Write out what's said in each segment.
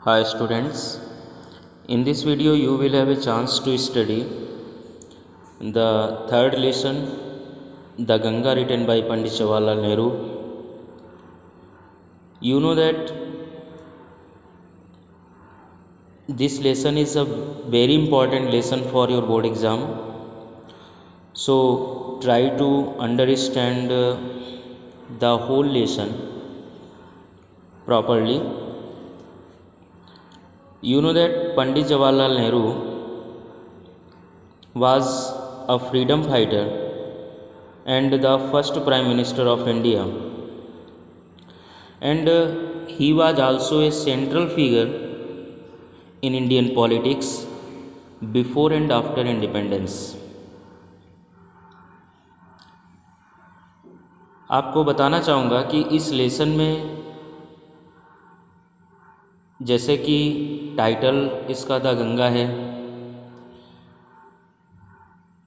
Hi students, in this video you will have a chance to study the third lesson, The Ganga, written by Pandit Jawaharlal Nehru. You know that this lesson is a very important lesson for your board exam. So try to understand the whole lesson properly. You know that Pandit Jawaharlal Nehru was a freedom fighter and the first Prime Minister of India, and he was also a central figure in Indian politics before and after independence. आपको बताना चाहूँगा कि इस lesson में जैसे कि title इसका the Ganga है.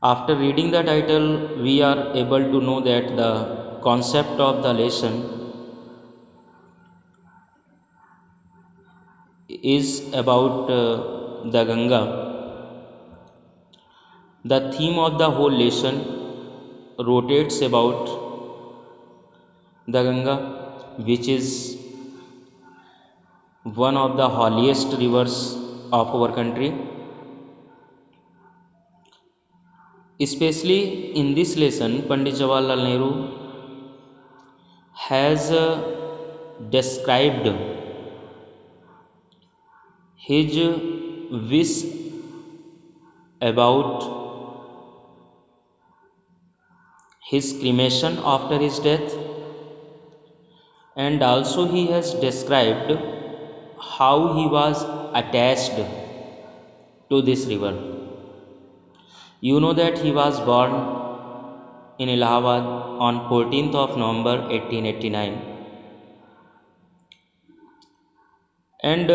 After reading the title we are able to know that the concept of the lesson is about the Ganga. The theme of the whole lesson rotates about the Ganga, which is one of the holiest rivers of our country. Especially in this lesson, Pandit Jawaharlal Nehru has described his wish about his cremation after his death, and also he has described how he was attached to this river. You know that he was born in Allahabad on 14th of November 1889, and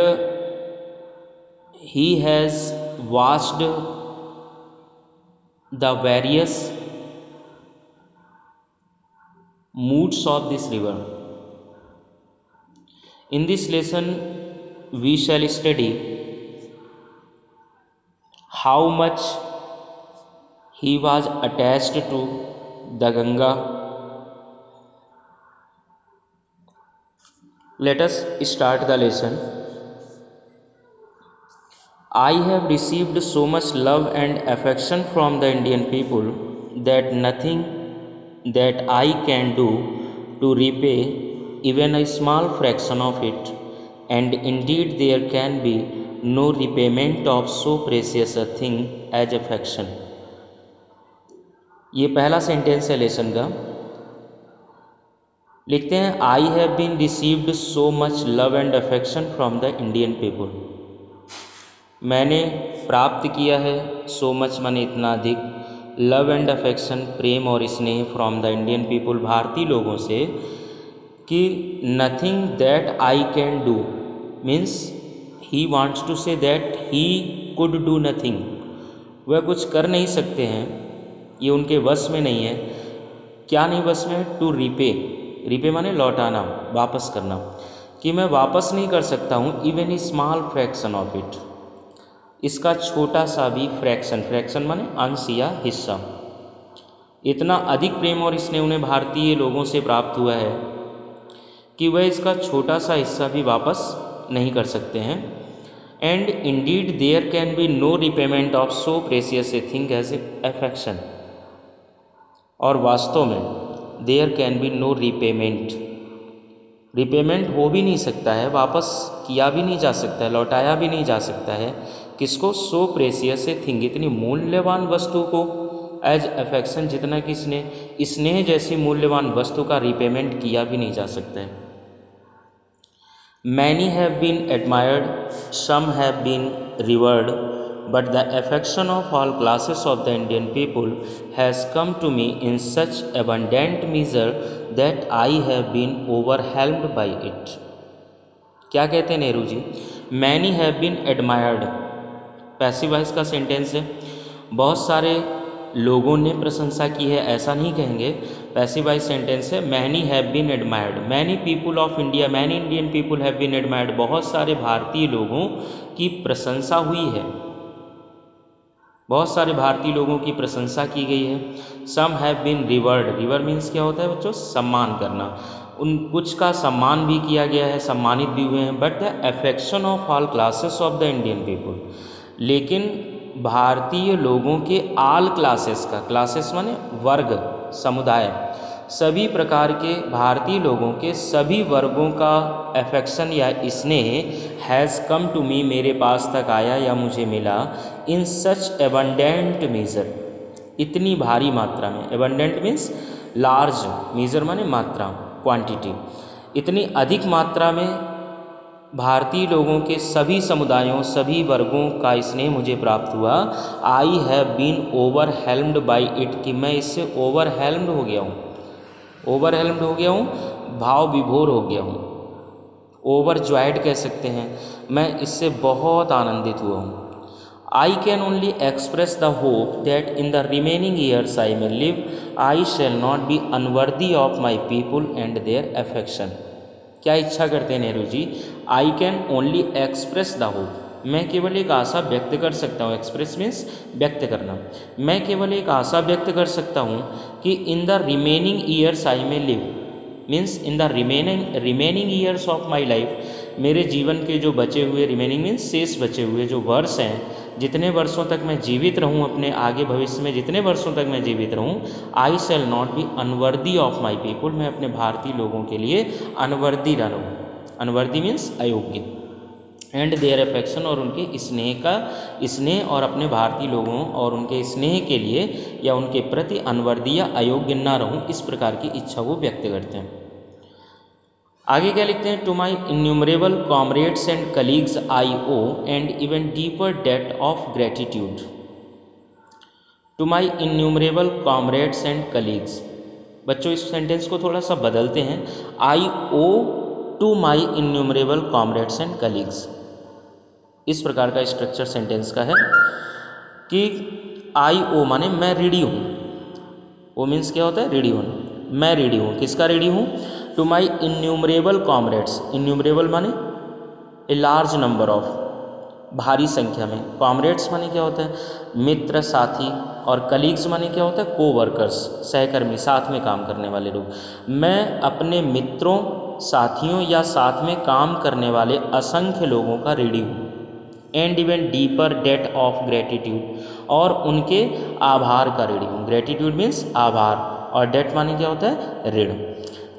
he has watched the various moods of this river. In this lesson we shall study how much he was attached to the Ganga. Let us start the lesson. I have received so much love and affection from the Indian people that nothing that I can do to repay even a small fraction of it, and indeed there can be no repayment of so precious a thing as affection. ये पहला sentence है lesson का. लिखते हैं I have been received so much love and affection from the Indian people. मैंने प्राप्त किया है सो मच माने इतना अधिक, लव एंड अफेक्शन प्रेम और स्नेह फ्रॉम द इंडियन पीपुल भारतीय लोगों से, कि nothing that I can do means he wants to say that he could do nothing. वह कुछ कर नहीं सकते हैं, ये उनके वश में नहीं है. क्या नहीं वश में? To repay. रिपे माने लौटाना, वापस करना, कि मैं वापस नहीं कर सकता हूँ even a small fraction of it, इसका छोटा सा भी फ्रैक्शन. फ्रैक्शन माने अंश या हिस्सा. इतना अधिक प्रेम और स्नेह उन्हें भारतीय लोगों से प्राप्त हुआ है कि वह इसका छोटा सा हिस्सा भी वापस नहीं कर सकते हैं. And indeed there can be no repayment of so precious a thing as affection. और वास्तव में there can be no repayment, repayment हो भी नहीं सकता है, वापस किया भी नहीं जा सकता है, लौटाया भी नहीं जा सकता है. किसको? सो प्रेसियस ए थिंग, इतनी मूल्यवान वस्तु को, एज अफेक्शन जितना कि स्नेह जैसी मूल्यवान वस्तु का रिपेमेंट किया भी नहीं जा सकता है. Many have been admired, some have been rewarded, but the affection of all classes of the Indian people has come to me in such abundant measure that I have been overwhelmed by it. क्या कहते हैं नेहरू जी? Many have been admired, passive voice का sentence है. बहुत सारे लोगों ने प्रशंसा की है ऐसा नहीं कहेंगे, पैसिव वॉइस सेंटेंस है। Many have been admired, many people of India, many Indian people have been admired, बहुत सारे भारतीय लोगों की प्रशंसा हुई है, बहुत सारे भारतीय लोगों की प्रशंसा की गई है। Some have been rewarded, reward means क्या होता है बच्चों, सम्मान करना, उन कुछ का सम्मान भी किया गया है, सम्मानित भी हुए हैं। But the affection of all classes of the Indian people, लेकिन भारतीय लोगों के आल क्लासेस का, क्लासेस माने वर्ग, समुदाय, सभी प्रकार के भारतीय लोगों के सभी वर्गों का अफेक्शन या स्नेह हैज़ कम टू मी, मेरे पास तक आया या मुझे मिला, इन सच एबंडेंट मेजर, इतनी भारी मात्रा में। एबंडेंट मीन्स लार्ज, मेजर माने मात्रा, क्वांटिटी, इतनी अधिक मात्रा में भारतीय लोगों के सभी समुदायों, सभी वर्गों का स्नेह मुझे प्राप्त हुआ। I have been overwhelmed by it, कि मैं इससे ओवरहेल्म्ड हो गया हूँ, ओवरहेल्म्ड हो गया हूँ, भाव विभोर हो गया हूँ, ओवरजॉयड कह सकते हैं, मैं इससे बहुत आनंदित हुआ हूँ। I can only express the hope that in the remaining years I may live I shall not be unworthy of my people and their affection. क्या इच्छा करते हैं Nehru ji? I can only express the hope, मैं केवल एक आशा व्यक्त कर सकता हूँ, एक्सप्रेस मीन्स व्यक्त करना, मैं केवल एक आशा व्यक्त कर सकता हूँ कि इन the remaining years I may live, means in the remaining years of my life, मेरे जीवन के जो बचे हुए, रिमेनिंग मीन्स शेष बचे हुए जो वर्ष हैं, जितने वर्षों तक मैं जीवित रहूं, अपने आगे भविष्य में जितने वर्षों तक मैं जीवित रहूं, I shall not be unworthy of my people, मैं अपने भारतीय लोगों के लिए अनवर्दी न रहूँ, अनवर्दी मीन्स अयोग्य, एंड देयर अफेक्शन, और उनके स्नेह का, स्नेह और अपने भारतीय लोगों और उनके स्नेह के लिए या उनके प्रति अनवर्दी या अयोग्य न रहूं, इस प्रकार की इच्छा वो व्यक्त करते हैं। आगे क्या लिखते हैं? To my innumerable comrades and colleagues I owe and even deeper debt of gratitude. To my innumerable comrades and colleagues, बच्चों इस सेंटेंस को थोड़ा सा बदलते हैं, I owe to my innumerable comrades and colleagues, इस प्रकार का स्ट्रक्चर सेंटेंस का है कि आई ओ माने मैं ऋणी हूँ, ओ मीन्स क्या होता है? ऋणी होना, मैं ऋणी हूँ, किसका ऋणी हूँ? To my innumerable comrades, innumerable माने ए लार्ज नंबर ऑफ, भारी संख्या में, कॉमरेड्स माने क्या होता है? मित्र, साथी, और कलीग्स माने क्या होता है? को वर्कर्स, सहकर्मी, साथ में काम करने वाले लोग। मैं अपने मित्रों, साथियों या साथ में काम करने वाले असंख्य लोगों का ऋणी हूँ। And even deeper debt of gratitude, और उनके आभार का ऋणी हूँ। ग्रेटिट्यूड मीन्स आभार, और डेट माने क्या होता है? ऋण,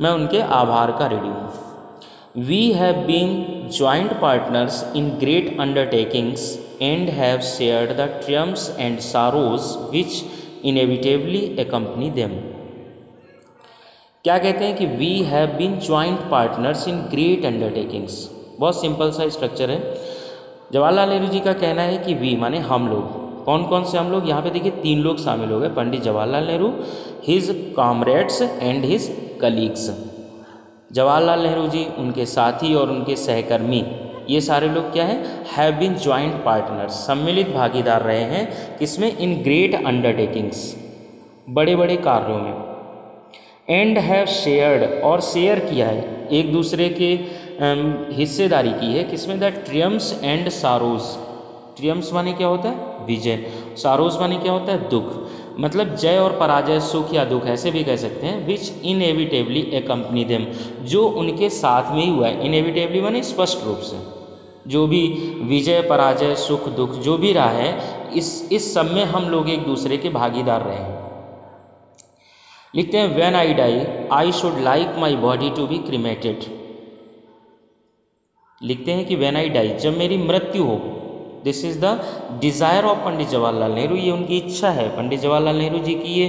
मैं उनके आभार का ऋणी हूँ। We have been joint partners in great undertakings and have shared the triumphs and sorrows which inevitably accompany them. क्या कहते हैं कि we have been joint partners in great undertakings, बहुत सिंपल सा स्ट्रक्चर है। जवाहरलाल नेहरू जी का कहना है कि वी माने हम लोग, कौन कौन से हम लोग? यहाँ पे देखिए 3 लोग शामिल हो गए, Pandit Jawaharlal Nehru, his comrades and his colleagues. Jawaharlal Nehru ji, उनके साथी और उनके सहकर्मी, ये सारे लोग क्या हैं? हैव बीन जॉइंट पार्टनर्स, सम्मिलित भागीदार रहे हैं, किसमें? इन ग्रेट अंडरटेकिंग्स, बड़े बड़े कार्यों में। एंड हैव शेयर्ड, और शेयर किया है, एक दूसरे के हिस्सेदारी की है, किसमें? द ट्रियम्फ्स एंड सारोज, ट्रियम्फ्स माने क्या होता है? विजय, सारोज माने क्या होता है? दुख, मतलब जय और पराजय, सुख या दुख, ऐसे भी कह सकते हैं। विच इनएविटेबली एकम्पनी देम, जो उनके साथ में ही हुआ है। इनएविटेबली माने स्पष्ट रूप से, जो भी विजय, पराजय, सुख, दुख जो भी रहा है, इस सब में हम लोग एक दूसरे के भागीदार रहे हैं। लिखते हैं, when I die I should like my body to be cremated. लिखते हैं कि व्हेन आई डाई, जब मेरी मृत्यु हो, this is the desire of Pandit Jawaharlal Nehru, ये उनकी इच्छा है, पंडित जवाहरलाल नेहरू जी की ये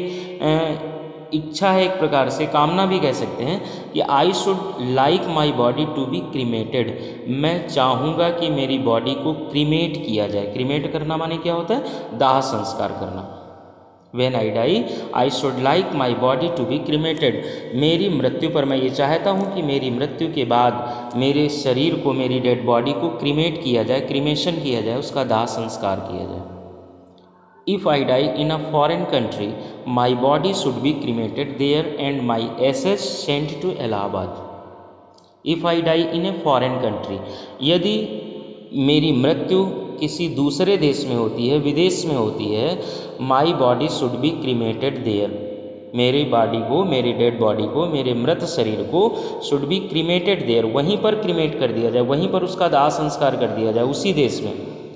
इच्छा है, एक प्रकार से कामना भी कह सकते हैं कि I should like my body to be cremated, मैं चाहूँगा कि मेरी बॉडी को क्रीमेट किया जाए। क्रीमेट करना माने क्या होता है? दाह संस्कार करना। When I die I should like my body to be cremated, मेरी मृत्यु पर मैं ये चाहता हूँ कि मेरी मृत्यु के बाद मेरे शरीर को, मेरी डेड बॉडी को क्रीमेट किया जाए, क्रीमेशन किया जाए, उसका दाह संस्कार किया जाए। If I die in a foreign country, my body should be cremated there and my ashes sent to Allahabad. If I die in a foreign country, यदि मेरी मृत्यु किसी दूसरे देश में होती है, विदेश में होती है, my body should be cremated there, मेरी बॉडी को, मेरी डेड बॉडी को, मेरे मृत शरीर को शुड बी क्रीमेटेड देयर, वहीं पर क्रीमेट कर दिया जाए, वहीं पर उसका दाह संस्कार कर दिया जाए, उसी देश में,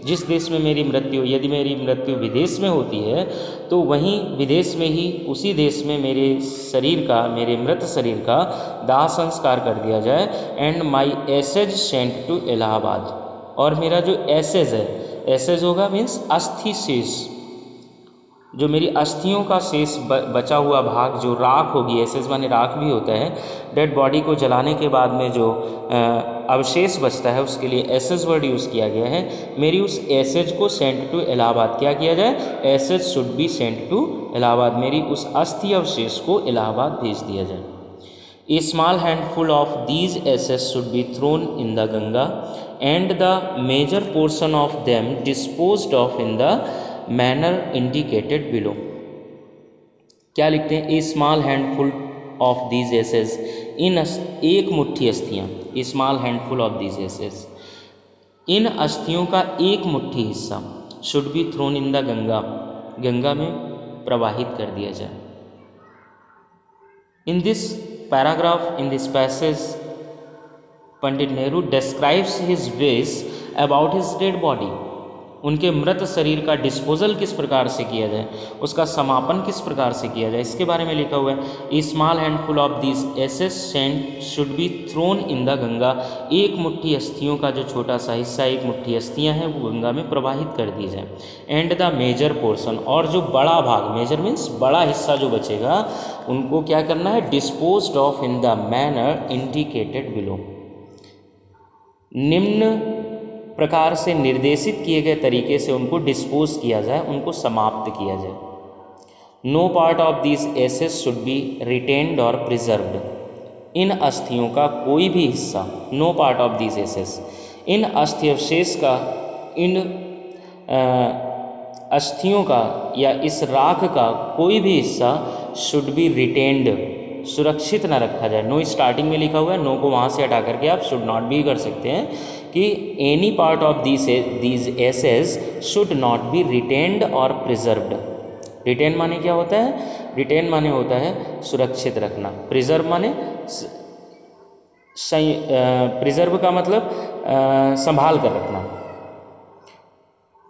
जिस देश में मेरी मृत्यु, यदि मेरी मृत्यु विदेश में होती है तो वहीं विदेश में ही, उसी देश में मेरे शरीर का, मेरे मृत शरीर का दाह संस्कार कर दिया जाए। And my ashes sent to Allahabad, और मेरा जो एसेज है, एसेज होगा मीन्स अस्थि शेष, जो मेरी अस्थियों का शेष बचा हुआ भाग, जो राख होगी, एसेज माने राख भी होता है, डेड बॉडी को जलाने के बाद में जो अवशेष बचता है उसके लिए एसेज वर्ड यूज़ किया गया है। मेरी उस एसेज को सेंट टू इलाहाबाद, क्या किया जाए, ashes should be sent to Allahabad, मेरी उस अस्थि अवशेष को इलाहाबाद भेज दिया जाए। A small handful of these ashes should be thrown in the Ganga and the major portion of them disposed of in the manner indicated below. क्या लिखते हैं, a small handful of these ashes, इन एक मुट्ठी अस्थियाँ, a small handful of these ashes, इन अस्थियों का एक मुट्ठी हिस्सा should be thrown in the Ganga, Ganga में प्रवाहित कर दिया जाए। In this paragraph, in this passage, Pandit Nehru describes his ways about his dead body, उनके मृत शरीर का डिस्पोजल किस प्रकार से किया जाए, उसका समापन किस प्रकार से किया जाए, इसके बारे में लिखा हुआ है। A small handful of this ashes sent should be thrown in the Ganga, एक मुट्ठी अस्थियों का जो छोटा सा हिस्सा, एक मुट्ठी अस्थियां हैं, वो गंगा में प्रवाहित कर दी जाए। एंड द मेजर पोर्शन, और जो बड़ा भाग, मेजर मीन्स बड़ा हिस्सा जो बचेगा, उनको क्या करना है, disposed of in the manner indicated below, निम्न प्रकार से निर्देशित किए गए तरीके से उनको डिस्पोज किया जाए, उनको समाप्त किया जाए। No part of this ashes should be retained और प्रिजर्व्ड, इन अस्थियों का कोई भी हिस्सा, no part of this ashes, इन अस्थि अवशेष का, इन अस्थियों का या इस राख का कोई भी हिस्सा शुड बी रिटेन्ड, सुरक्षित न रखा जाए। नो स्टार्टिंग में लिखा हुआ है, नो को वहाँ से हटा करके आप शुड नॉट भी कर सकते हैं कि any part of these ashes should not be retained और प्रिजर्व्ड। रिटेन माने क्या होता है, रिटेन माने होता है सुरक्षित रखना, प्रिजर्व माने प्रिजर्व का मतलब संभाल कर रखना।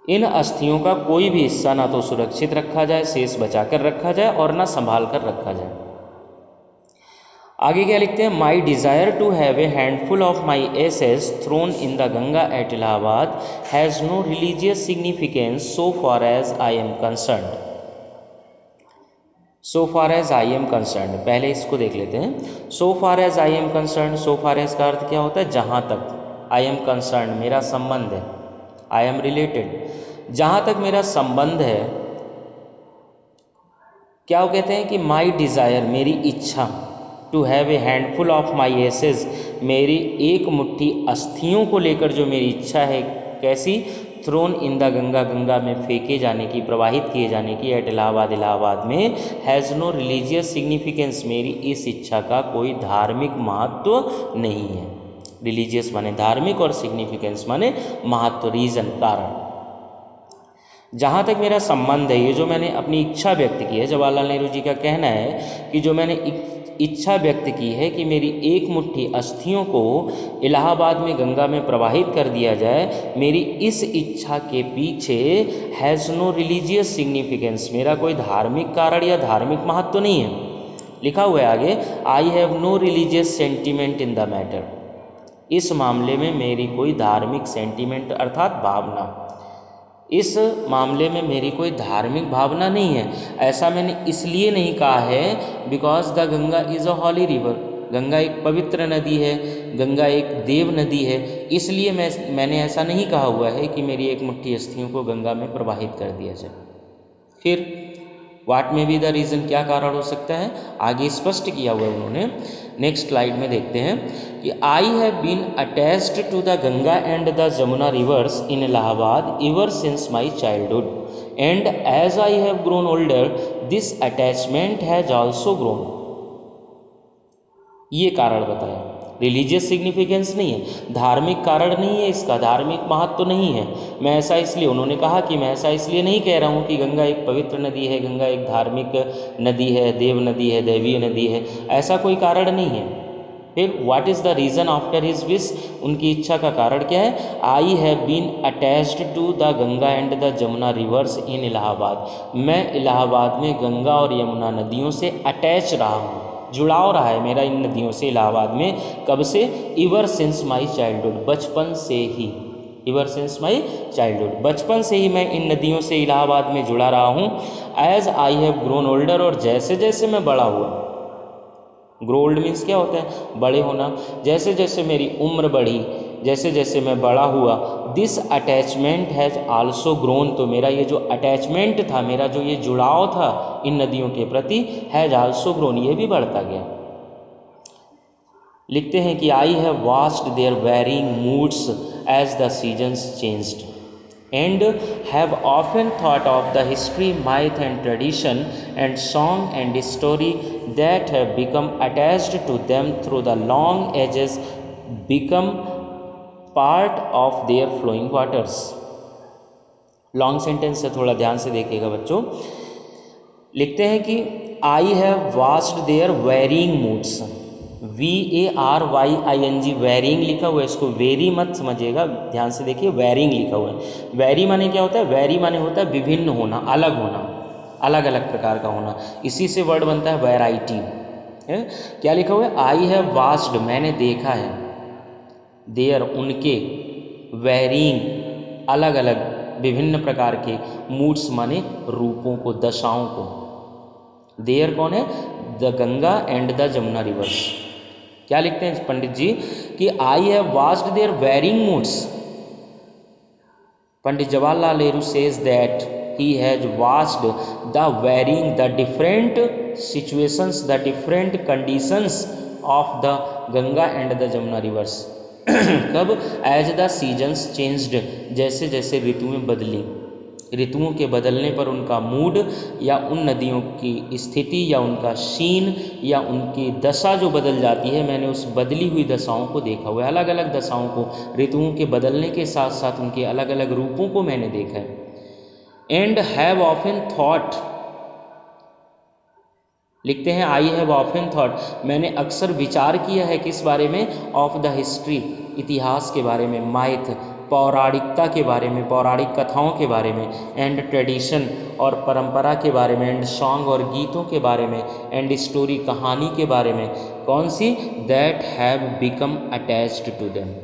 इन अस्थियों का कोई भी हिस्सा ना तो सुरक्षित रखा जाए, शेष बचा कर रखा जाए, और ना संभाल कर रखा जाए। आगे क्या लिखते हैं, my desire to have a handful of my ashes thrown in the Ganga at Allahabad has no religious significance so far as I am concerned. So far as I am concerned, पहले इसको देख लेते हैं। So far as I am concerned, so far as का अर्थ क्या होता है, जहाँ तक, आई एम कंसर्न्ड मेरा संबंध है, आई एम रिलेटेड, जहाँ तक मेरा संबंध है। क्या वो कहते हैं कि माई डिज़ायर, मेरी इच्छा, to have a handful of my ashes, मेरी एक मुट्ठी अस्थियों को लेकर जो मेरी इच्छा है, कैसी, thrown in the Ganga, Ganga में फेंके जाने की, प्रवाहित किए जाने की, एट इलाहाबाद, इलाहाबाद में, हैज़ नो रिलीजियस सिग्निफिकेंस, मेरी इस इच्छा का कोई धार्मिक महत्व नहीं है। रिलीजियस माने धार्मिक और सिग्निफिकेंस माने महत्व, रीजन, कारण। जहाँ तक मेरा संबंध है, ये जो मैंने अपनी इच्छा व्यक्त की है, जवाहरलाल नेहरू जी का कहना है कि जो मैंने इच्छा व्यक्त की है कि मेरी एक मुट्ठी अस्थियों को इलाहाबाद में गंगा में प्रवाहित कर दिया जाए, मेरी इस इच्छा के पीछे हैज़ नो रिलीजियस सिग्निफिकेंस, मेरा कोई धार्मिक कारण या धार्मिक महत्व तो नहीं है। लिखा हुआ है आगे, I have no religious sentiment in the matter, इस मामले में मेरी कोई धार्मिक सेंटिमेंट अर्थात भावना, इस मामले में मेरी कोई धार्मिक भावना नहीं है। ऐसा मैंने इसलिए नहीं कहा है because the Ganga is a holy river, Ganga एक पवित्र नदी है, गंगा एक देव नदी है, इसलिए मैंने ऐसा नहीं कहा हुआ है कि मेरी एक मुट्ठी अस्थियों को गंगा में प्रवाहित कर दिया जाए। फिर वाट में भी द रीज़न, क्या कारण हो सकता है, आगे स्पष्ट किया हुआ है उन्होंने। नेक्स्ट स्लाइड में देखते हैं कि I have been attached to the Ganga and the Jamuna rivers in Allahabad ever since my childhood. And as I have grown older this attachment has also grown. ये कारण बताया। रिलीजियस सिग्निफिकेंस नहीं है, धार्मिक कारण नहीं है, इसका धार्मिक महत्व तो नहीं है। मैं ऐसा इसलिए, उन्होंने कहा कि मैं ऐसा इसलिए नहीं कह रहा हूँ कि गंगा एक पवित्र नदी है, गंगा एक धार्मिक नदी है, देव नदी है, दैवीय नदी है, ऐसा कोई कारण नहीं है। फिर what is the reason after his wish, उनकी इच्छा का कारण क्या है? I have been attached to the Ganga and the Jamuna rivers in Allahabad. मैं इलाहाबाद में गंगा और यमुना नदियों से अटैच रहा हूँ, जुड़ाव रहा है मेरा इन नदियों से इलाहाबाद में। कब से? इवर सिंस माई चाइल्डहुड, बचपन से ही। इवर सिंस माई चाइल्डहुड, बचपन से ही मैं इन नदियों से इलाहाबाद में जुड़ा रहा हूँ। As I have grown older, और जैसे जैसे मैं बड़ा हुआ, ग्रो ओल्ड मीन्स क्या होता है? बड़े होना। जैसे जैसे मेरी उम्र बढ़ी, जैसे जैसे मैं बड़ा हुआ, this attachment has also grown, तो मेरा ये जो अटैचमेंट था, मेरा जो ये जुड़ाव था इन नदियों के प्रति, हैज़ आल्सो ग्रोन, ये भी बढ़ता गया। लिखते हैं कि I have watched their varying moods as the seasons changed and have often thought of the history, myth and tradition and song and story that have become attached to them through the long ages, become part of their flowing waters। Long sentence है, थोड़ा ध्यान से देखिएगा बच्चों। लिखते हैं कि I have watched their varying moods, VARYING, varying लिखा हुआ है, इसको वेरी मत समझिएगा, ध्यान से देखिए, वेरिंग लिखा हुआ है। वेरी माने क्या होता है? वेरी माने होता है विभिन्न होना, अलग होना, अलग अलग प्रकार का होना, इसी से वर्ड बनता है वैरायटी। है क्या लिखा हुआ है? आई हैव वॉच्ड, मैंने देखा है, देयर, उनके, वेरिंग, अलग अलग विभिन्न प्रकार के, मूड्स माने रूपों को, दशाओं को। देयर कौन है? The Ganga and the Jamuna rivers. क्या लिखते हैं पंडित जी कि I have watched their varying moods. Pandit Jawaharlal Nehru says that he has watched the varying, the different situations, the different conditions of the Ganga and the Jamuna rivers. कब? एज द सीजन्स चेंज्ड, जैसे जैसे ऋतुएं बदली, ऋतुओं के बदलने पर उनका मूड या उन नदियों की स्थिति या उनका शीन या उनकी दशा जो बदल जाती है, मैंने उस बदली हुई दशाओं को देखा हुआ है, अलग अलग दशाओं को, ऋतुओं के बदलने के साथ साथ उनके अलग अलग रूपों को मैंने देखा है। एंड हैव ऑफन थॉट, लिखते हैं आई हैव ऑफन थॉट, मैंने अक्सर विचार किया है किस बारे में? ऑफ द हिस्ट्री, इतिहास के बारे में, माइथ, पौराणिकता के बारे में, पौराणिक कथाओं के बारे में, एंड ट्रेडिशन, और परंपरा के बारे में, एंड सॉन्ग, और गीतों के बारे में, एंड स्टोरी, कहानी के बारे में। कौन सी? That have become attached to them,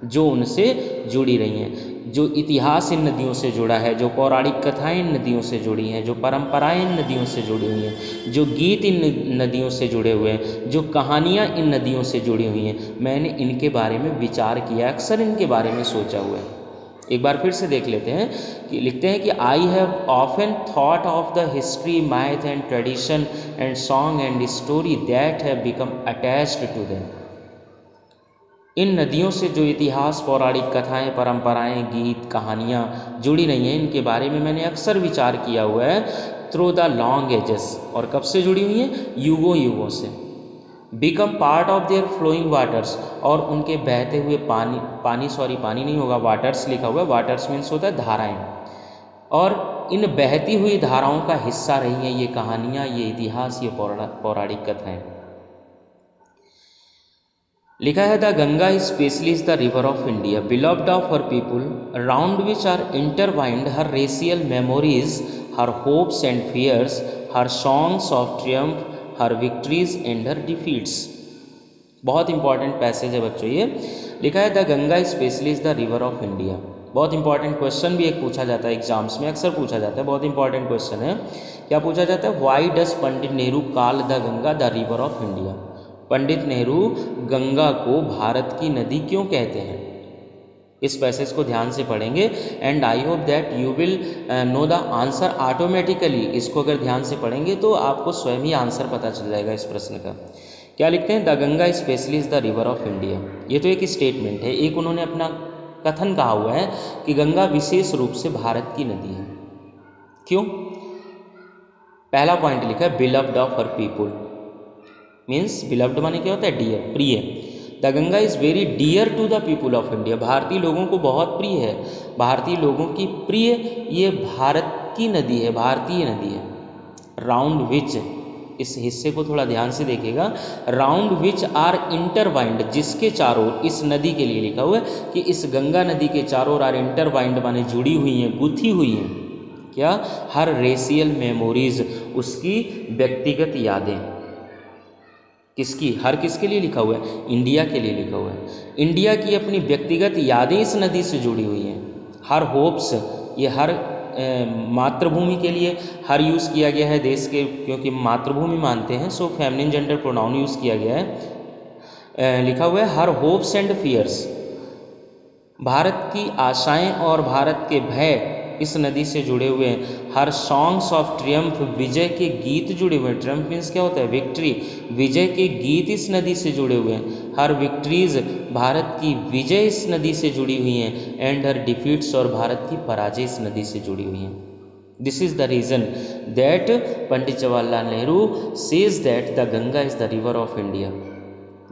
जो उनसे जुड़ी रही हैं, जो इतिहास इन नदियों से जुड़ा है, जो पौराणिक कथाएं इन नदियों से जुड़ी हैं, जो परंपराएं इन नदियों से जुड़ी हुई हैं, जो गीत इन नदियों से जुड़े हुए हैं, जो कहानियाँ इन नदियों से जुड़ी हुई हैं, मैंने इनके बारे में विचार किया, अक्सर इनके बारे में सोचा हुआ है। एक बार फिर से देख लेते हैं कि लिखते हैं कि I have often thought of the history, myth and tradition and song and story that have become attached to them. इन नदियों से जो इतिहास, पौराणिक कथाएं, परंपराएं, गीत, कहानियाँ जुड़ी रही हैं, इनके बारे में मैंने अक्सर विचार किया हुआ है। थ्रू द लॉन्ग एजेस, और कब से जुड़ी हुई हैं? युगों युगों से। Become part of their flowing waters, और उनके बहते हुए पानी, पानी नहीं होगा, वाटर्स लिखा हुआ है, वाटर्स मीन्स होता है धाराएं, और इन बहती हुई धाराओं का हिस्सा रही हैं ये कहानियाँ, ये इतिहास, ये पौराणिक कथाएं। लिखा है the Ganga specially is the river of India, beloved of her people, around which are intertwined her racial memories, her hopes and fears, her songs of triumph, her victories and her defeats. बहुत important passage है बच्चों ये। लिखा है the Ganga specially is the river of India. बहुत important question भी एक पूछा जाता है एग्जाम्स में, अक्सर पूछा जाता है, बहुत इंपॉर्टेंट क्वेश्चन है। क्या पूछा जाता है? Why does Pandit Nehru call the Ganga the river of India? Pandit Nehru Ganga को भारत की नदी क्यों कहते हैं? इस पैसेज को ध्यान से पढ़ेंगे and I hope that you will know the answer automatically. इसको अगर ध्यान से पढ़ेंगे तो आपको स्वयं ही आंसर पता चल जाएगा इस प्रश्न का। क्या लिखते हैं? The Ganga specially is the river of India. ये तो एक स्टेटमेंट है, एक उन्होंने अपना कथन कहा हुआ है कि गंगा विशेष रूप से भारत की नदी है। क्यों? पहला पॉइंट लिखा है beloved of her people, means beloved माने क्या होता है? डियर, प्रिय। The Ganga is very dear to the people of India, भारतीय लोगों को बहुत प्रिय है, भारतीय लोगों की प्रिय ये भारत की नदी है, भारतीय नदी है। राउंड विच, इस हिस्से को थोड़ा ध्यान से देखिएगा, राउंड विच आर इंटरवाइंड, जिसके चारों, इस नदी के लिए लिखा हुआ है कि इस गंगा नदी के चारों आर इंटरवाइंड माने जुड़ी हुई हैं, गुथी हुई हैं, क्या? हर रेशियल मेमोरीज, उसकी व्यक्तिगत यादें। किसकी? हर किसके लिए लिखा हुआ है? इंडिया के लिए लिखा हुआ है। इंडिया की अपनी व्यक्तिगत यादें इस नदी से जुड़ी हुई हैं। हर होप्स, ये हर मातृभूमि के लिए हर यूज़ किया गया है देश के, क्योंकि मातृभूमि मानते हैं, सो फेमिनिन जेंडर प्रोनाउन यूज़ किया गया है। लिखा हुआ है हर होप्स एंड फियर्स, भारत की आशाएं और भारत के भय इस नदी से जुड़े हुए हैं। हर सॉन्ग्स ऑफ ट्रियम्फ, विजय के गीत जुड़े हुए हैं। ट्रियम्फ मीन्स क्या होता है? विक्ट्री, विजय के गीत इस नदी से जुड़े हुए हैं। हर विक्ट्रीज, भारत की विजय इस नदी से जुड़ी हुई हैं। एंड हर डिफीट्स, और भारत की पराजय इस नदी से जुड़ी हुई हैं। This is the reason that Pandit Jawaharlal Nehru says that the Ganga is the river of India,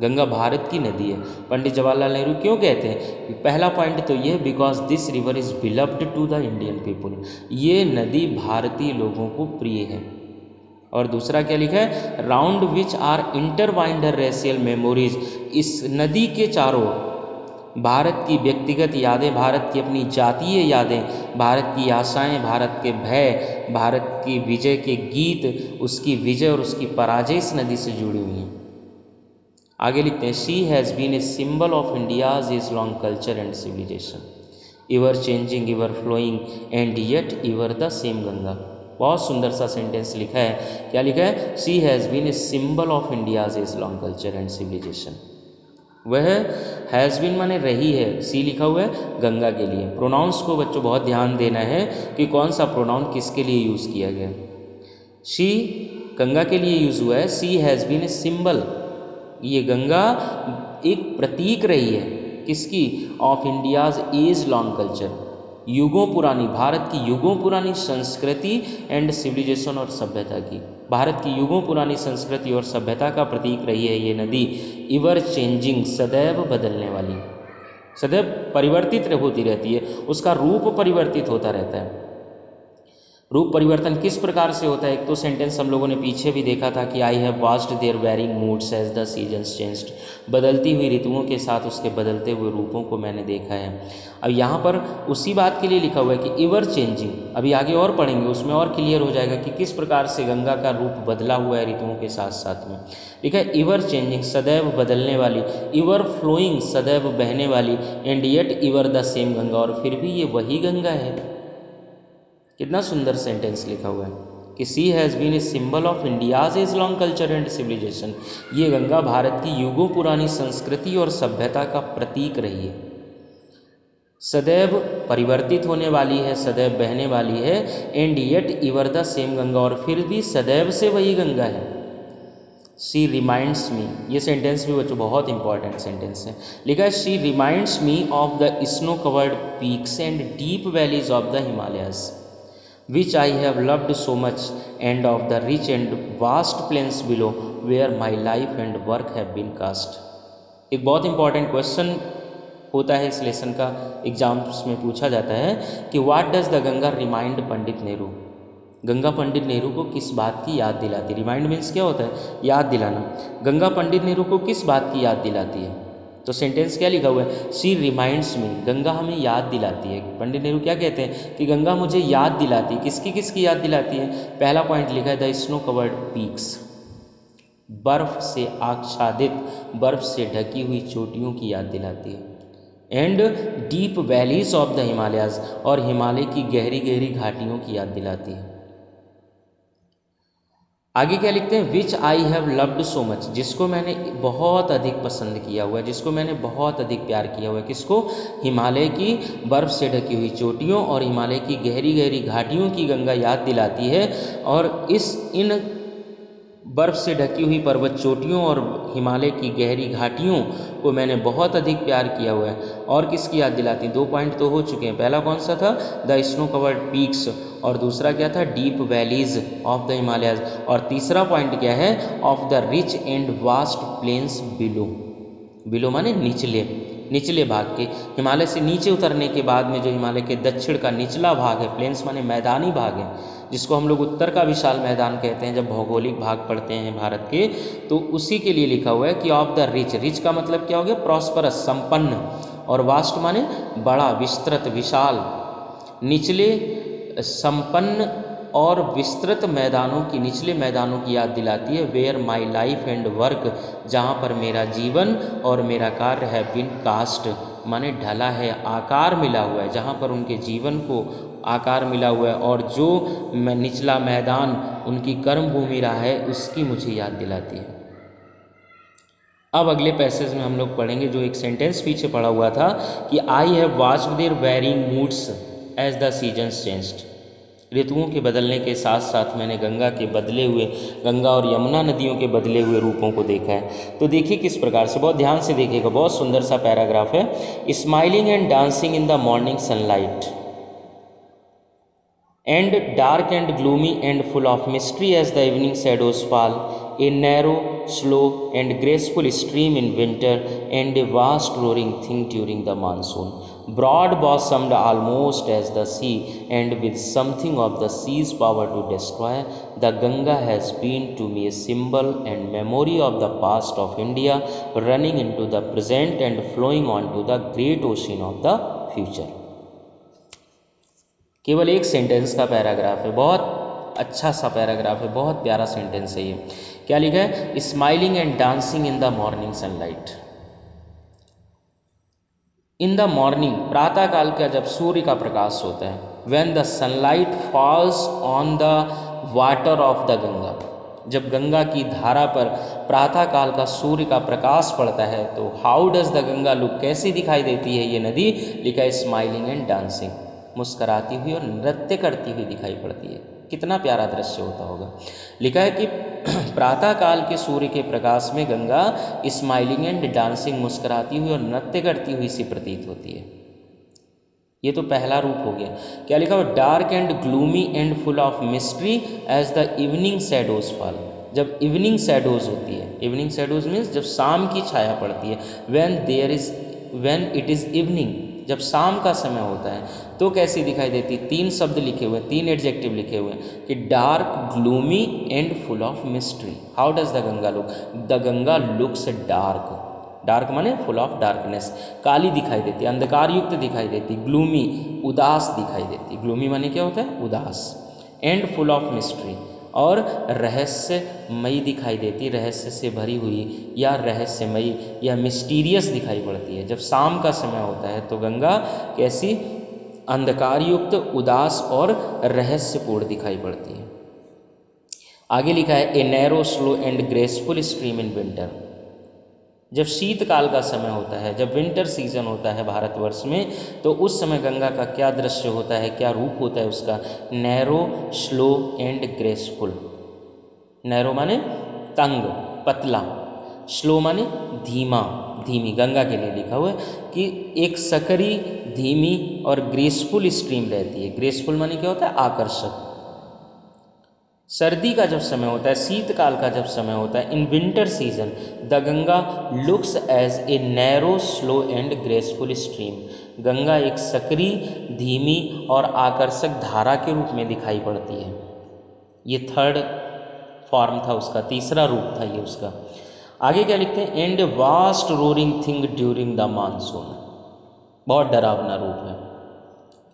Ganga Bharat की नदी है। पंडित जवाहरलाल नेहरू क्यों कहते हैं? पहला पॉइंट तो ये है because this river is beloved to the Indian people, ये नदी भारतीय लोगों को प्रिय है। और दूसरा क्या लिखा है? Round which are intertwined racial memories, इस नदी के चारों भारत की व्यक्तिगत यादें, भारत की अपनी जातीय यादें, भारत की आशाएं, भारत के भय, भारत की विजय के गीत, उसकी विजय और उसकी पराजय इस नदी से जुड़ी हुई हैं। आगे लिखते हैं she has been a symbol of India's is long culture and civilisation, ever changing, ever flowing, and yet ever the same Ganga. बहुत सुंदर सा सेंटेंस लिखा है। क्या लिखा है? She has been a symbol of India's is long culture and civilisation. वह has been माने रही है, सी लिखा हुआ है गंगा के लिए। प्रोनाउंस को बच्चों बहुत ध्यान देना है कि कौन सा प्रोनाउन किसके लिए यूज़ किया गया। शी गंगा के लिए यूज़ हुआ है, she has been a symbol, ये गंगा एक प्रतीक रही है किसकी? Of India's age long culture, युगों पुरानी, भारत की युगों पुरानी संस्कृति एंड सिविलाइजेशन, और सभ्यता की, भारत की युगों पुरानी संस्कृति और सभ्यता का प्रतीक रही है ये नदी। इवर चेंजिंग, सदैव बदलने वाली, सदैव परिवर्तित होती रहती है, उसका रूप परिवर्तित होता रहता है। रूप परिवर्तन किस प्रकार से होता है? एक तो सेंटेंस हम लोगों ने पीछे भी देखा था कि I have watched their varying moods as the seasons changed, बदलती हुई ऋतुओं के साथ उसके बदलते हुए रूपों को मैंने देखा है। अब यहाँ पर उसी बात के लिए लिखा हुआ है कि इवर चेंजिंग, अभी आगे और पढ़ेंगे उसमें और क्लियर हो जाएगा कि किस प्रकार से गंगा का रूप बदला हुआ है ऋतुओं के साथ साथ में। लिखा है इवर चेंजिंग, सदैव बदलने वाली, इवर फ्लोइंग, सदैव बहने वाली, and yet ever the same Ganga, और फिर भी ये वही गंगा है। कितना सुंदर सेंटेंस लिखा हुआ है कि she has been a symbol of India's age long culture and civilization, ये गंगा भारत की युगों पुरानी संस्कृति और सभ्यता का प्रतीक रही है। सदैव परिवर्तित होने वाली है, सदैव बहने वाली है, and yet ever the same Ganga, और फिर भी सदैव से वही गंगा है। शी रिमाइंड्स मी, ये सेंटेंस भी बच्चों बहुत इंपॉर्टेंट सेंटेंस है। लिखा है she reminds me of the snow covered peaks and deep valleys of the Himalayas which I have loved so much, and of the rich and vast plains below where my life and work have been cast। एक बहुत important question होता है इस lesson का, exams में पूछा जाता है कि what does the Ganga remind Pandit Nehru, Ganga Pandit Nehru को किस बात की याद दिलाती है? रिमाइंड मीन्स क्या होता है? याद दिलाना। गंगा पंडित नेहरू को किस बात की याद दिलाती है? तो सेंटेंस क्या लिखा हुआ है? शी रिमाइंड्स मी, गंगा हमें याद दिलाती है। पंडित नेहरू क्या कहते हैं कि गंगा मुझे याद दिलाती है। किसकी किसकी याद दिलाती है? पहला पॉइंट लिखा है द स्नो कवर्ड पीक्स, बर्फ से आच्छादित, बर्फ से ढकी हुई चोटियों की याद दिलाती है। And deep valleys of the Himalayas, और हिमालय की गहरी गहरी घाटियों की याद दिलाती है। आगे क्या लिखते हैं? Which I have loved so much, जिसको मैंने बहुत अधिक पसंद किया हुआ है, जिसको मैंने बहुत अधिक प्यार किया हुआ है। किसको? हिमालय की बर्फ़ से ढकी हुई चोटियों और हिमालय की गहरी गहरी घाटियों की गंगा याद दिलाती है। और इन बर्फ़ से ढकी हुई पर्वत चोटियों और हिमालय की गहरी घाटियों को मैंने बहुत अधिक प्यार किया हुआ है। और किसकी याद दिलाती? 2 पॉइंट तो हो चुके हैं। पहला कौन सा था? The snow covered peaks. और दूसरा क्या था? Deep valleys of the Himalayas. और तीसरा पॉइंट क्या है? Of the rich and vast plains below. Below माने निचले भाग के, हिमालय से नीचे उतरने के बाद में जो हिमालय के दक्षिण का निचला भाग है, प्लेन्स माने मैदानी भाग है, जिसको हम लोग उत्तर का विशाल मैदान कहते हैं जब भौगोलिक भाग पढ़ते हैं भारत के, तो उसी के लिए लिखा हुआ है कि ऑफ द रिच। रिच का मतलब क्या हो गया? प्रॉस्परस, संपन्न। और वास्ट माने बड़ा, विस्तृत, विशाल। निचले संपन्न और विस्तृत मैदानों की, निचले मैदानों की याद दिलाती है। Where my life and work, जहाँ पर मेरा जीवन और मेरा कार्य है बिन कास्ट, माने ढला है, आकार मिला हुआ है, जहाँ पर उनके जीवन को आकार मिला हुआ है और जो निचला मैदान उनकी कर्म भूमि रहा है उसकी मुझे याद दिलाती है। अब अगले पैसेज में हम लोग पढ़ेंगे जो एक सेंटेंस पीछे पढ़ा हुआ था कि I have watched their varying moods as the seasons changed. ऋतुओं के बदलने के साथ साथ मैंने गंगा और यमुना नदियों के बदले हुए रूपों को देखा है। तो देखिए किस प्रकार से, बहुत ध्यान से देखिएगा, बहुत सुंदर सा पैराग्राफ है। Smiling and dancing in the morning sunlight and dark and gloomy and full of mystery as the evening shadows fall, a narrow, slow and graceful stream in winter and a vast roaring thing during the monsoon, broad-bosomed almost as the sea and with something of the sea's power to destroy, the Ganga has been to me a symbol and memory of the past of India running into the present and flowing on to the great ocean of the future। केवल एक sentence का paragraph है, बहुत अच्छा सा paragraph है, बहुत प्यारा सेंटेंस है ये। क्या लिखा है? Smiling and dancing in the morning sunlight. In the morning, प्रातः काल का जब सूर्य का प्रकाश होता है, when the sunlight falls on the water of the Ganga, जब गंगा की धारा पर प्रातः काल का सूर्य का प्रकाश पड़ता है, तो how does the Ganga look, कैसी दिखाई देती है ये नदी? लिखा है स्माइलिंग एंड डांसिंग, मुस्कराती हुई और नृत्य करती हुई दिखाई पड़ती है। कितना प्यारा दृश्य होता होगा। लिखा है कि प्रातः काल के सूर्य के प्रकाश में गंगा स्माइलिंग एंड डांसिंग, मुस्कराती हुई और नृत्य करती हुई सी प्रतीत होती है। ये तो पहला रूप हो गया। क्या लिखा हुआ? Dark and gloomy and full of mystery as the evening shadows fall, जब इवनिंग शैडोज होती है, इवनिंग शैडोज मीन्स जब शाम की छाया पड़ती है, व्हेन इट इज़ इवनिंग, जब शाम का समय होता है, तो कैसी दिखाई देती? 3 शब्द लिखे हुए हैं, 3 एडजेक्टिव लिखे हुए हैं कि dark, gloomy and full of mystery. How does the Ganga look? The Ganga looks dark, dark माने फुल ऑफ डार्कनेस, काली दिखाई देती, अंधकार युक्त दिखाई देती, ग्लूमी, उदास दिखाई देती, ग्लूमी माने क्या होता है? उदास, एंड फुल ऑफ मिस्ट्री, और रहस्यमयी दिखाई देती, रहस्य से भरी हुई या रहस्यमयी या मिस्टीरियस दिखाई पड़ती है। जब शाम का समय होता है तो गंगा कैसी? अंधकार युक्त, उदास और रहस्यपूर्ण दिखाई पड़ती है। आगे लिखा है ए narrow, slow and graceful stream in winter, जब शीतकाल का समय होता है, जब विंटर सीजन होता है भारतवर्ष में, तो उस समय गंगा का क्या दृश्य होता है, क्या रूप होता है उसका? Narrow, slow and graceful. Narrow माने तंग, पतला, स्लो माने धीमा, धीमी, गंगा के लिए लिखा हुआ है कि एक सकरी, धीमी और ग्रेसफुल स्ट्रीम रहती है। ग्रेसफुल माने क्या होता है? आकर्षक। सर्दी का जब समय होता है, शीतकाल का जब समय होता है, in winter season, the Ganga looks as a narrow, slow and graceful stream, Ganga एक सकरी, धीमी और आकर्षक धारा के रूप में दिखाई पड़ती है। ये थर्ड फॉर्म था उसका, तीसरा रूप था ये उसका। आगे क्या लिखते हैं? And vast roaring thing during the monsoon, बहुत डरावना रूप है।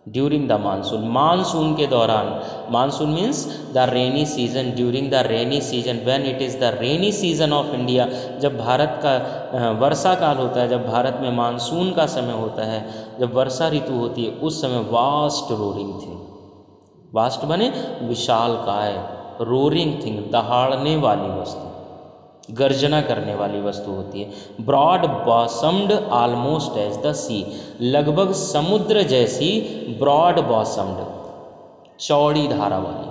ड्यूरिंग द मानसून, मानसून के दौरान, monsoon means the rainy season, during the rainy season, when it is the rainy season of India, जब भारत का वर्षा काल होता है, जब भारत में मानसून का समय होता है, जब वर्षा ऋतु होती है, उस समय वास्ट रोरिंग थिंग, वास्ट बने विशाल काय, रोरिंग थिंग दहाड़ने वाली वस्तु, गर्जना करने वाली वस्तु होती है। Broad bosomed almost as the सी, लगभग समुद्र जैसी, ब्रॉड बॉसम्ड चौड़ी धारा वाली,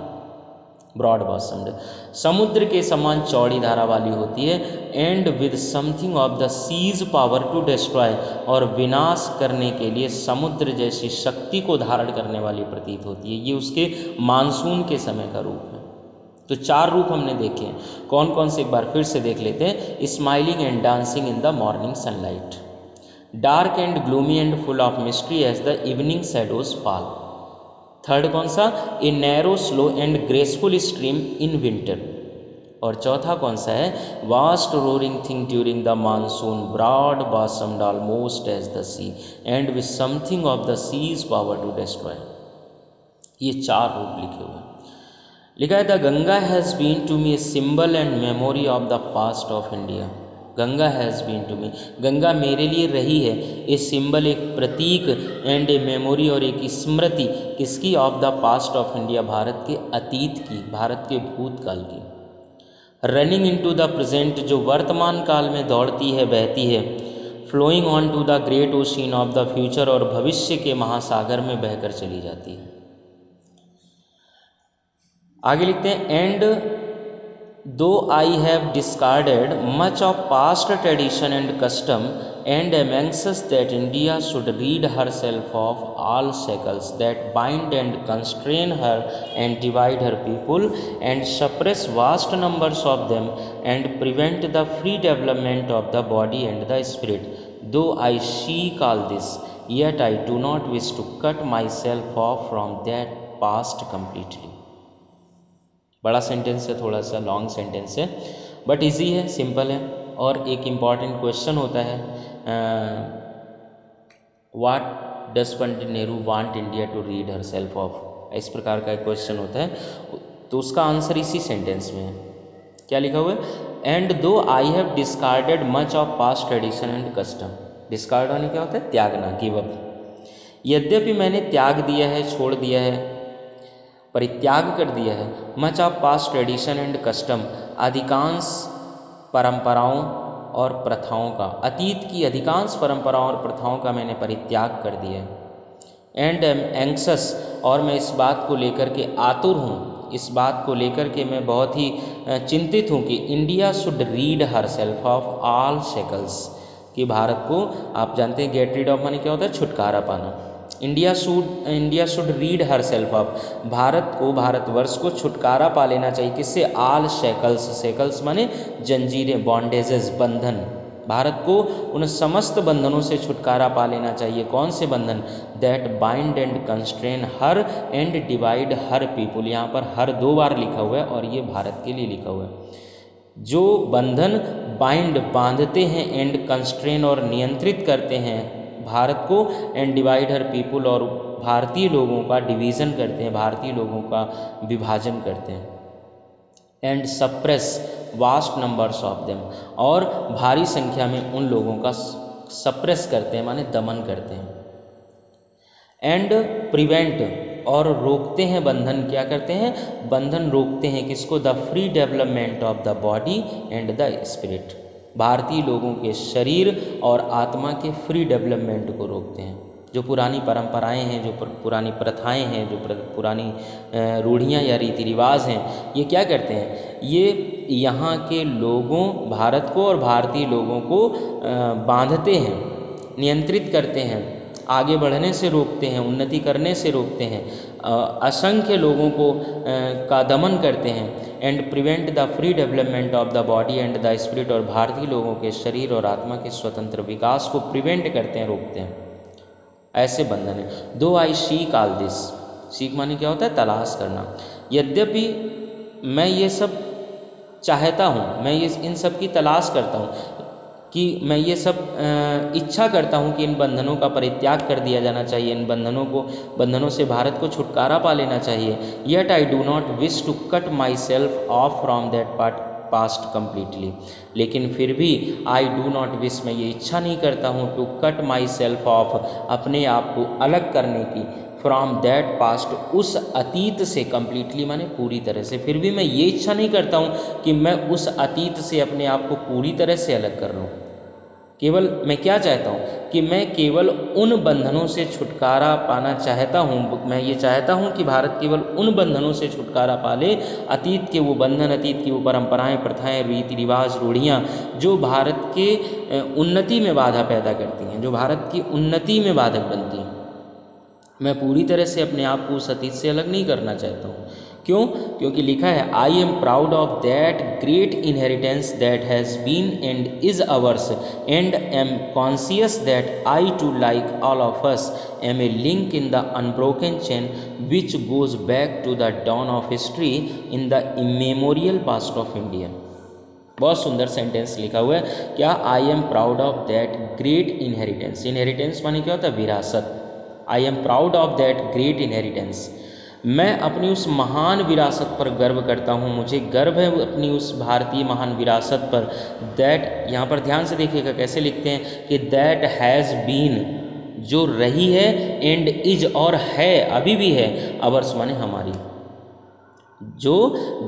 ब्रॉड बॉसम्ड, समुद्र के समान चौड़ी धारा वाली होती है। And with something of the sea's power to destroy, और विनाश करने के लिए समुद्र जैसी शक्ति को धारण करने वाली प्रतीत होती है। ये उसके मानसून के समय का रूप है। तो 4 रूप हमने देखे हैं, कौन कौन से एक बार फिर से देख लेते हैं। Smiling and dancing in the morning sunlight, dark and gloomy and full of mystery as the evening shadows fall. Third कौन सा, a narrow slow and graceful stream in winter. और चौथा कौन सा है, vast roaring thing during the monsoon, broad bosomed almost as the sea, and with something of the sea's power to destroy. ये 4 रूप लिखे हुए हैं। लिखा है, the Ganga has been to me a symbol and memory of the past of India. Ganga has been to me, Ganga मेरे लिए रही है ए सिंबल, एक प्रतीक, एंड ए मेमोरी, और एक स्मृति, किसकी, of the past of India, Bharat के अतीत की, भारत के भूतकाल की। रनिंग इनटू द प्रेजेंट, जो वर्तमान काल में दौड़ती है, बहती है। Flowing on to the great ocean of the future, और भविष्य के महासागर में बहकर चली जाती है। आगे लिखते हैं, and though I have discarded much of past tradition and custom, and am anxious that India should rid herself of all shackles that bind and constrain her and divide her people and suppress vast numbers of them and prevent the free development of the body and the spirit, though I seek all this, yet I do not wish to cut myself off from that past completely. बड़ा sentence है, थोड़ा सा long sentence है, but easy है, simple है। और एक important question होता है, what does Pandit Nehru want India to rid herself of, इस प्रकार का एक क्वेश्चन होता है, तो उसका आंसर इसी सेंटेंस में है। क्या लिखा हुआ है, and though I have discarded much of past tradition and custom. Discard होने क्या होता है, त्यागना, गिव अप। यद्यपि मैंने त्याग दिया है, छोड़ दिया है, परित्याग कर दिया है, much of past tradition and custom, अधिकांश परंपराओं और प्रथाओं का, अतीत की अधिकांश परंपराओं और प्रथाओं का मैंने परित्याग कर दिया है। एंड एम एंक्सस, और मैं इस बात को लेकर के आतुर हूँ, इस बात को लेकर के मैं बहुत ही चिंतित हूँ कि India should rid herself of all shackles, कि भारत को, आप जानते हैं गेट रीड ऑफ माने क्या होता है, छुटकारा पाना। India should rid herself of, Bharat को, भारतवर्ष को छुटकारा पा लेना चाहिए, किससे, आल शेकल्स, शेकल्स माने जंजीरें, बॉन्डेजेस, बंधन, भारत को उन समस्त बंधनों से छुटकारा पा लेना चाहिए। कौन से बंधन, that bind and constrain her and divide her people, यहाँ पर हर 2 बार लिखा हुआ है और ये भारत के लिए लिखा हुआ है। जो बंधन बाइंड, बांधते हैं, एंड कंस्ट्रेन, और नियंत्रित करते हैं भारत को, एंड डिवाइड हर पीपुल, और भारतीय लोगों का डिवीज़न करते हैं, भारतीय लोगों का विभाजन करते हैं। And suppress vast numbers of them, और भारी संख्या में उन लोगों का सप्रेस करते हैं, माने दमन करते हैं। एंड प्रिवेंट, और रोकते हैं, बंधन क्या करते हैं, बंधन रोकते हैं, किसको, the free development of the body and the spirit, भारतीय लोगों के शरीर और आत्मा के फ्री डेवलपमेंट को रोकते हैं। जो पुरानी परंपराएं हैं, जो पुरानी प्रथाएं हैं, जो पुरानी रूढ़ियाँ या रीति रिवाज हैं, ये क्या करते हैं, ये यहाँ के लोगों, भारत को और भारतीय लोगों को बांधते हैं, नियंत्रित करते हैं, आगे बढ़ने से रोकते हैं, उन्नति करने से रोकते हैं, असंख्य लोगों को का दमन करते हैं। And prevent the free development of the body and the spirit, और भारतीय लोगों के शरीर और आत्मा के स्वतंत्र विकास को प्रिवेंट करते हैं, रोकते हैं। ऐसे बंधन है। दो I seek all this, seek माने क्या होता है, तलाश करना। यद्यपि मैं ये सब चाहता हूँ, मैं ये इन सब की तलाश करता हूँ, कि मैं ये सब इच्छा करता हूँ कि इन बंधनों का परित्याग कर दिया जाना चाहिए, इन बंधनों से भारत को छुटकारा पा लेना चाहिए। Yet I do not wish to cut myself off from that past completely, लेकिन फिर भी आई डू नॉट विश, मैं ये इच्छा नहीं करता हूँ, to cut myself off, अपने आप को अलग करने की, फ्रॉम दैट पास्ट, उस अतीत से, कम्प्लीटली माने पूरी तरह से, फिर भी मैं ये इच्छा नहीं करता हूँ कि मैं उस अतीत से अपने आप को पूरी तरह से अलग कर लूँ। केवल मैं क्या चाहता हूँ कि मैं केवल उन बंधनों से छुटकारा पाना चाहता हूँ, मैं ये चाहता हूँ कि भारत केवल उन बंधनों से छुटकारा पा ले, अतीत के वो बंधन, अतीत की वो परंपराएं, प्रथाएं, रीति रिवाज, रूढ़ियाँ जो भारत के उन्नति में बाधा पैदा करती हैं, जो भारत की उन्नति में बाधक बनती हैं। मैं पूरी तरह से अपने आप को उस अतीत से अलग नहीं करना चाहता हूँ। क्यों? क्योंकि लिखा है I am proud of that great inheritance that has been and is ours and am conscious that I too like all of us am a link in the unbroken chain which goes back to the dawn of history in the immemorial past of India. बहुत सुंदर sentence लिखा हुआ है। क्या? I am proud of that great inheritance. Inheritance माने क्या होता है? विरासत। I am proud of that great inheritance. मैं अपनी उस महान विरासत पर गर्व करता हूँ, मुझे गर्व है अपनी उस भारतीय महान विरासत पर। दैट, यहाँ पर ध्यान से देखिएगा कैसे लिखते हैं कि दैट हैज़ बीन, जो रही है, एंड इज, और है, अभी भी है, अवर्स माने हमारी, जो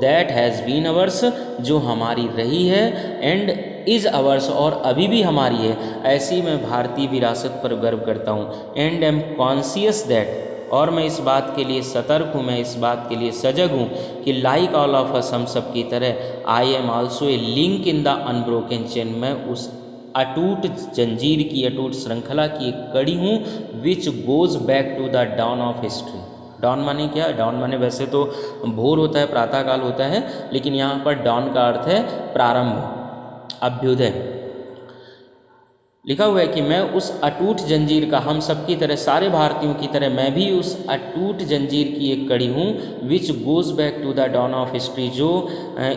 दैट हैज़ बीन अवर्स, जो हमारी रही है, एंड इज़ अवर्स, और अभी भी हमारी है, ऐसी मैं भारतीय विरासत पर गर्व करता हूँ। एंड एम कॉन्शियस दैट, और मैं इस बात के लिए सतर्क हूँ, मैं इस बात के लिए सजग हूँ कि लाइक ऑल ऑफ अस, हम सब की तरह, I am also a link in the unbroken chain, मैं उस अटूट जंजीर की, अटूट श्रृंखला की एक कड़ी हूँ, which goes back to the dawn of history. Dawn माने क्या? डॉन माने वैसे तो भोर होता है, प्रातःकाल होता है, लेकिन यहाँ पर डॉन का अर्थ है प्रारंभ, अभ्युदय। लिखा हुआ है कि मैं उस अटूट जंजीर का, हम सब की तरह, सारे भारतीयों की तरह मैं भी उस अटूट जंजीर की एक कड़ी हूँ, which goes back to the dawn of history, जो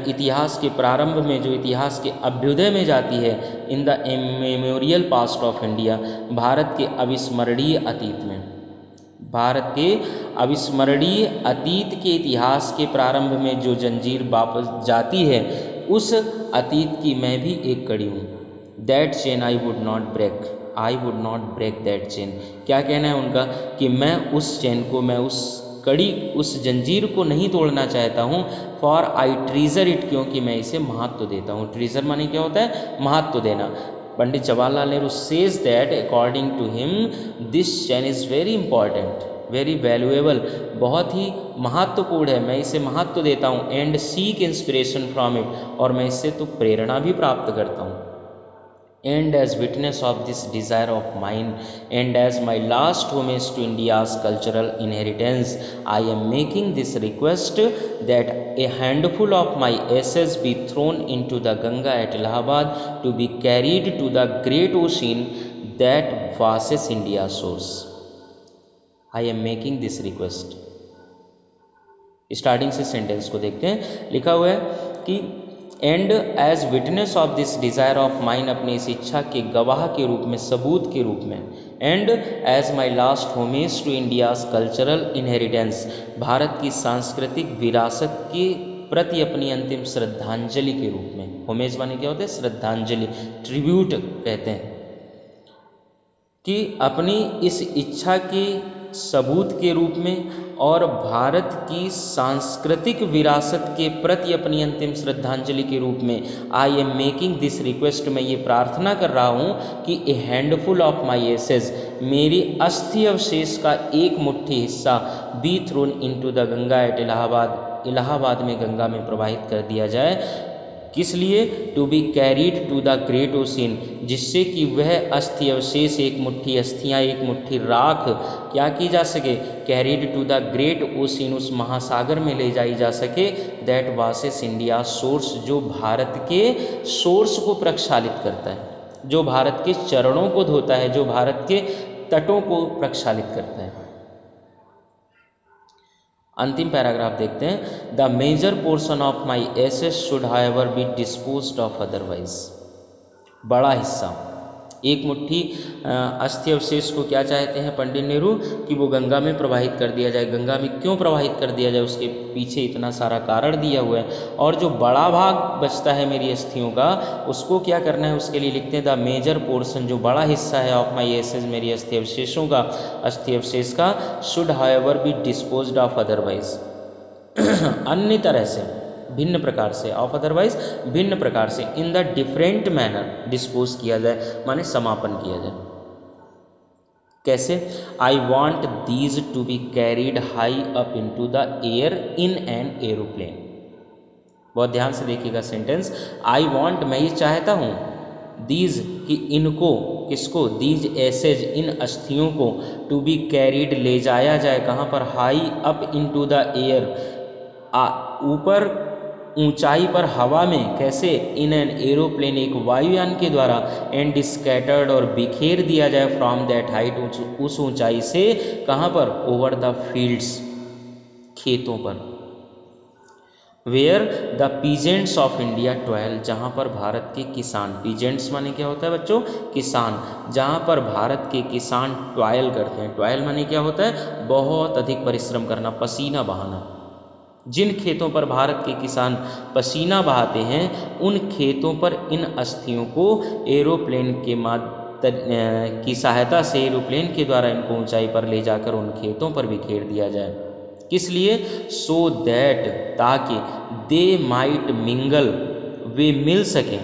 इतिहास के प्रारंभ में, जो इतिहास के अभ्युदय में जाती है, in the memorial past of India, Bharat के अविस्मरणीय अतीत में। भारत के अविस्मरणीय अतीत के इतिहास के प्रारंभ में जो जंजीर वापस जाती है, उस अतीत की मैं भी एक कड़ी हूँ। That chain I would not break, I would not break that chain. क्या कहना है उनका? कि मैं उस चेन को, मैं उस कड़ी, उस जंजीर को नहीं तोड़ना चाहता हूँ। फॉर आई ट्रीजर इट, क्योंकि मैं इसे महत्व देता हूँ। ट्रीजर माने क्या होता है? महत्व देना। Pandit Jawaharlal Nehru says that according to him this chain is very important, very valuable, बहुत ही महत्वपूर्ण है, मैं इसे महत्व देता हूँ। And seek inspiration from it, और मैं इससे तो प्रेरणा भी प्राप्त करता हूँ। And as witness of this desire of mine, and as my last homage to India's cultural inheritance, I am making this request that a handful of my ashes be thrown into the Ganga at Allahabad to be carried to the great ocean that washes India's shores. I am making this request. Starting से sentence को देखते हैं। लिखा हुआ है कि and as witness of this desire of mine, अपनी इस इच्छा के गवाह के रूप में, सबूत के रूप में। And as my last homage to India's cultural inheritance, Bharat की सांस्कृतिक विरासत के प्रति अपनी अंतिम श्रद्धांजलि के रूप में। होमेज माने क्या होता है? श्रद्धांजलि, ट्रिब्यूट कहते हैं। कि अपनी इस इच्छा के सबूत के रूप में और भारत की सांस्कृतिक विरासत के प्रति अपनी अंतिम श्रद्धांजलि के रूप में, I am making this request, मैं ये प्रार्थना कर रहा हूँ कि a handful of my ashes, मेरी अस्थि अवशेष का एक मुट्ठी हिस्सा, be thrown into the Ganga at Allahabad, Allahabad में गंगा में प्रवाहित कर दिया जाए। किस लिए? To be carried to the great ocean, जिससे कि वह अस्थि अवशेष, एक मुट्ठी अस्थियाँ, एक मुट्ठी राख क्या की जा सके? Carried to the great ocean, उस महासागर में ले जाई जा सके। दैट वासेस इंडिया सोर्स, जो भारत के सोर्स को प्रक्षालित करता है, जो भारत के चरणों को धोता है, जो भारत के तटों को प्रक्षालित करता है। अंतिम पैराग्राफ देखते हैं। The major portion of my ashes should however be disposed of otherwise, बड़ा हिस्सा, एक मुट्ठी अस्थि अवशेष को क्या चाहते हैं पंडित नेहरू? कि वो गंगा में प्रवाहित कर दिया जाए। गंगा में क्यों प्रवाहित कर दिया जाए? उसके पीछे इतना सारा कारण दिया हुआ है। और जो बड़ा भाग बचता है मेरी अस्थियों का, उसको क्या करना है? उसके लिए लिखते हैं द मेजर पोर्शन, जो बड़ा हिस्सा है ऑफ माई एसेस, मेरी अस्थि अवशेषों का, अस्थि अवशेष का, should however be disposed of otherwise, अन्य तरह से, भिन्न प्रकार से, ऑफ अदरवाइज भिन्न प्रकार से, in the different manner dispose किया जाए, माने समापन किया जाए। कैसे? I want these to be carried high up into the air in an aeroplane. बहुत ध्यान से देखिएगा सेंटेंस, आई वॉन्ट मैं ये चाहता हूँ, दीज कि इनको, किसको? दीज एसेज इन अस्थियों को, टू बी कैरीड ले जाया जाए, कहाँ पर? High up into the air, ऊपर ऊंचाई पर हवा में, कैसे? इन एन एरोप्लेन एक वायुयान के द्वारा, एंड स्कैटर्ड और बिखेर दिया जाए, फ्रॉम दैट हाइट उस ऊंचाई से, कहाँ पर? ओवर द फील्ड्स खेतों पर, where the peasants of India dwell जहाँ पर भारत के किसान, पीजेंट्स माने क्या होता है बच्चों? किसान, जहाँ पर भारत के किसान ट्वायल करते हैं। ट्वायल माने क्या होता है? बहुत अधिक परिश्रम करना, पसीना बहाना। जिन खेतों पर भारत के किसान पसीना बहाते हैं, उन खेतों पर इन अस्थियों को एरोप्लेन के की सहायता से, एरोप्लेन के द्वारा इनको ऊंचाई पर ले जाकर उन खेतों पर बिखेर दिया जाए। किस लिए? सो दैट, ताकि, दे माइट मिंगल, वे मिल सकें,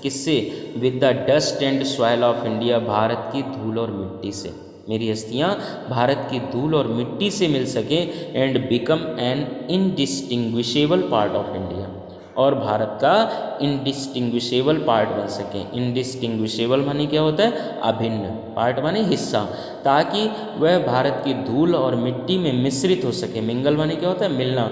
किससे? With the dust and soil of India, Bharat की धूल और मिट्टी से, मेरी अस्थियाँ भारत की धूल और मिट्टी से मिल सकें, and become an indistinguishable part of India, और भारत का इनडिस्टिंग्विशेबल पार्ट बन सके। इनडिस्टिंग्विशेबल माने क्या होता है? अभिन्न, पार्ट माने हिस्सा, ताकि वह भारत की धूल और मिट्टी में मिश्रित हो सके। मिंगल माने क्या होता है? मिलना।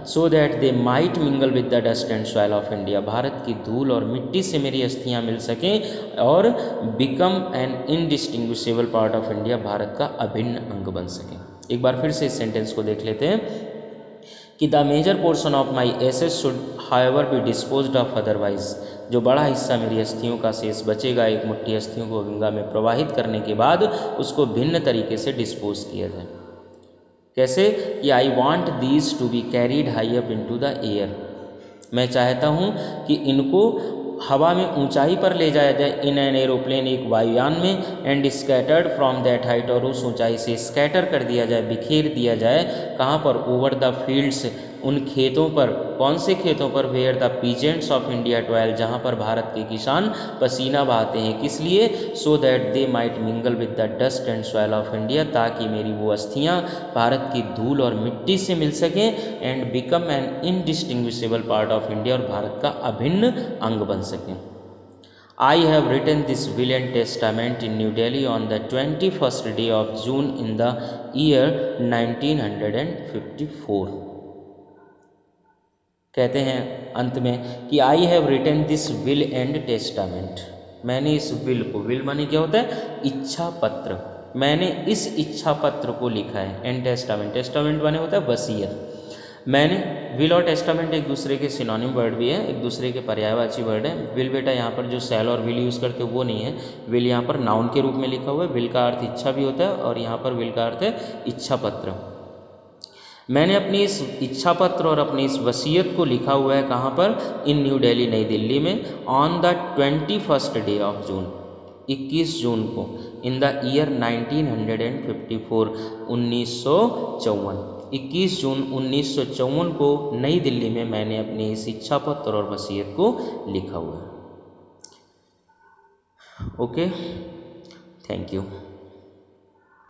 So that they might mingle with the dust and soil of India, Bharat की धूल और मिट्टी से मेरी अस्थियाँ मिल सकें, और become an indistinguishable part of India, Bharat का अभिन्न अंग बन सकें। एक बार फिर से इस सेंटेंस को देख लेते हैं कि the major portion of my ashes should however be disposed of otherwise, जो बड़ा हिस्सा मेरी अस्थियों का शेष बचेगा, एक मुट्ठी अस्थियों को गंगा में प्रवाहित करने के बाद उसको भिन्न तरीके से डिस्पोज किया जाए। कैसे? कि I want these to be carried high up into the air, मैं चाहता हूँ कि इनको हवा में ऊंचाई पर ले जाया जाए, इन एन एरोप्लेन एक वायुयान में, and scattered from that height, और उस ऊंचाई से स्कैटर कर दिया जाए, बिखेर दिया जाए, कहाँ पर? ओवर द फील्ड्स, उन खेतों पर। कौन से खेतों पर? Where the peasants of India dwell, जहाँ पर भारत के किसान पसीना बहाते हैं। किस लिए? So that they might mingle with the dust and soil of India, ताकि मेरी वो अस्थियाँ भारत की धूल और मिट्टी से मिल सकें, and become an indistinguishable part of India, और भारत का अभिन्न अंग बन सकें। I have written this will and testament in New Delhi on the 21st day of June in the year 1954। कहते हैं अंत में कि I have written this will and testament, मैंने इस विल को, विल माने क्या होता है? इच्छा पत्र, मैंने इस इच्छा पत्र को लिखा है। एंड टेस्टामेंट, टेस्टामेंट माने होता है वसीयत। मैंने, विल और टेस्टामेंट एक दूसरे के सिनोनिम वर्ड भी है, एक दूसरे के पर्यायवाची वर्ड है। विल बेटा यहाँ पर जो शैल और विल यूज़ करते हैं वो नहीं है, विल यहाँ पर नाउन के रूप में लिखा हुआ है। विल का अर्थ इच्छा भी होता है, और यहाँ पर विल का अर्थ है इच्छा पत्र। मैंने अपनी इस इच्छा पत्र और अपनी इस वसीयत को लिखा हुआ है, कहाँ पर? इन न्यू दिल्ली, नई दिल्ली में, on the 21st day of June, 21 जून को, इन द ईयर 1954, 1954, 21 जून 1954 को नई दिल्ली में मैंने अपनी इस इच्छा पत्र और वसीयत को लिखा हुआ है। Okay, thank you.